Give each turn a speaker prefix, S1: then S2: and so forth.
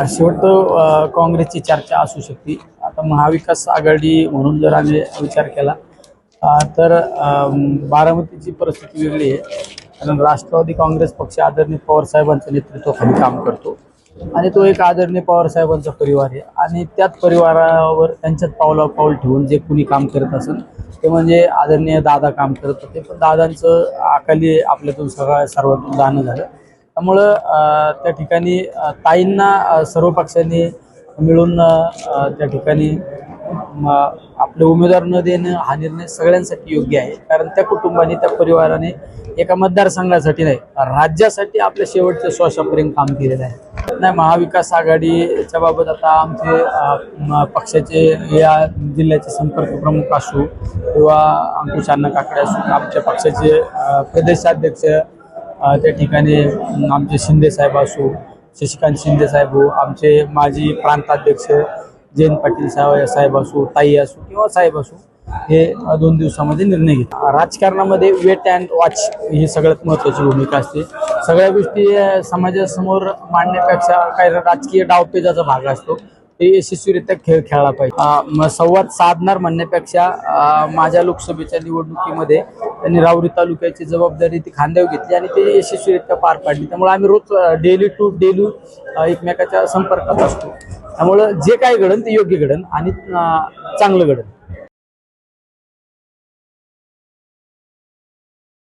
S1: शेवट काँग्रेसची चर्चा असू शकते. आता महाविकास आघाडी म्हणून जर आम्ही विचार केला तर बारामतीची परिस्थिती वेगळी आहे. कारण राष्ट्रवादी काँग्रेस पक्ष आदरणीय पवारसाहेबांच्या नेतृत्वाखाली काम करतो आणि तो एक आदरणीय पवारसाहेबांचा परिवार आहे आणि त्याच परिवारावर त्यांच्याच पावला पाऊल ठेवून जे कुणी काम करत असेल ते म्हणजे आदरणीय दादा काम करत होते. पण दादांचं अकाली आपल्यातून सर्वातून जाणं झालं. त्यामुळं त्या ठिकाणी ताईंना सर्व पक्षांनी मिळून त्या ठिकाणी आपले उमेदवार न देणं हा निर्णय सगळ्यांसाठी योग्य आहे. कारण त्या कुटुंबाने त्या परिवाराने एका मतदारसंघासाठी नाही राज्यासाठी आपल्या शेवटच्या श्वासापर्यंत काम केलेलं आहे. नाही महाविकास आघाडीच्या बाबत आता आमचे पक्षाचे या जिल्ह्याचे संपर्क प्रमुख असू किंवा अंकुश अण्णा काकडे असू, आमच्या पक्षाचे प्रदेशाध्यक्ष त्या ठिकाणी आमचे शिंदे साहेब असू, शशिकांत शिंदे साहेब हो, आमचे माजी प्रांताध्यक्ष जयंत पाटील साहेब असू, ताई असू किंवा साहेब असू, हे 2 दिवसामध्ये निर्णय घेतात. राजकारणामध्ये वेट अँड वॉच ही सगळ्यात महत्त्वाची भूमिका असते. सगळ्या गोष्टी समाजासमोर मांडण्यापेक्षा काही राजकीय डावपेचाचा भाग असतो, ते यशस्वीरित्या खेळला पाहिजे. संवाद साधणार म्हणण्यापेक्षा माझ्या लोकसभेच्या निवडणुकीमध्ये त्यांनी राहुरी तालुक्याची जबाबदारी ती खांद्यावर घेतली आणि ते यशस्वीरित्या पार पाडली. त्यामुळे आम्ही रोज डेली टू डेली एकमेकाच्या संपर्कात असतो. त्यामुळं जे काय घडन ते योग्य घडन आणि चांगलं घडन.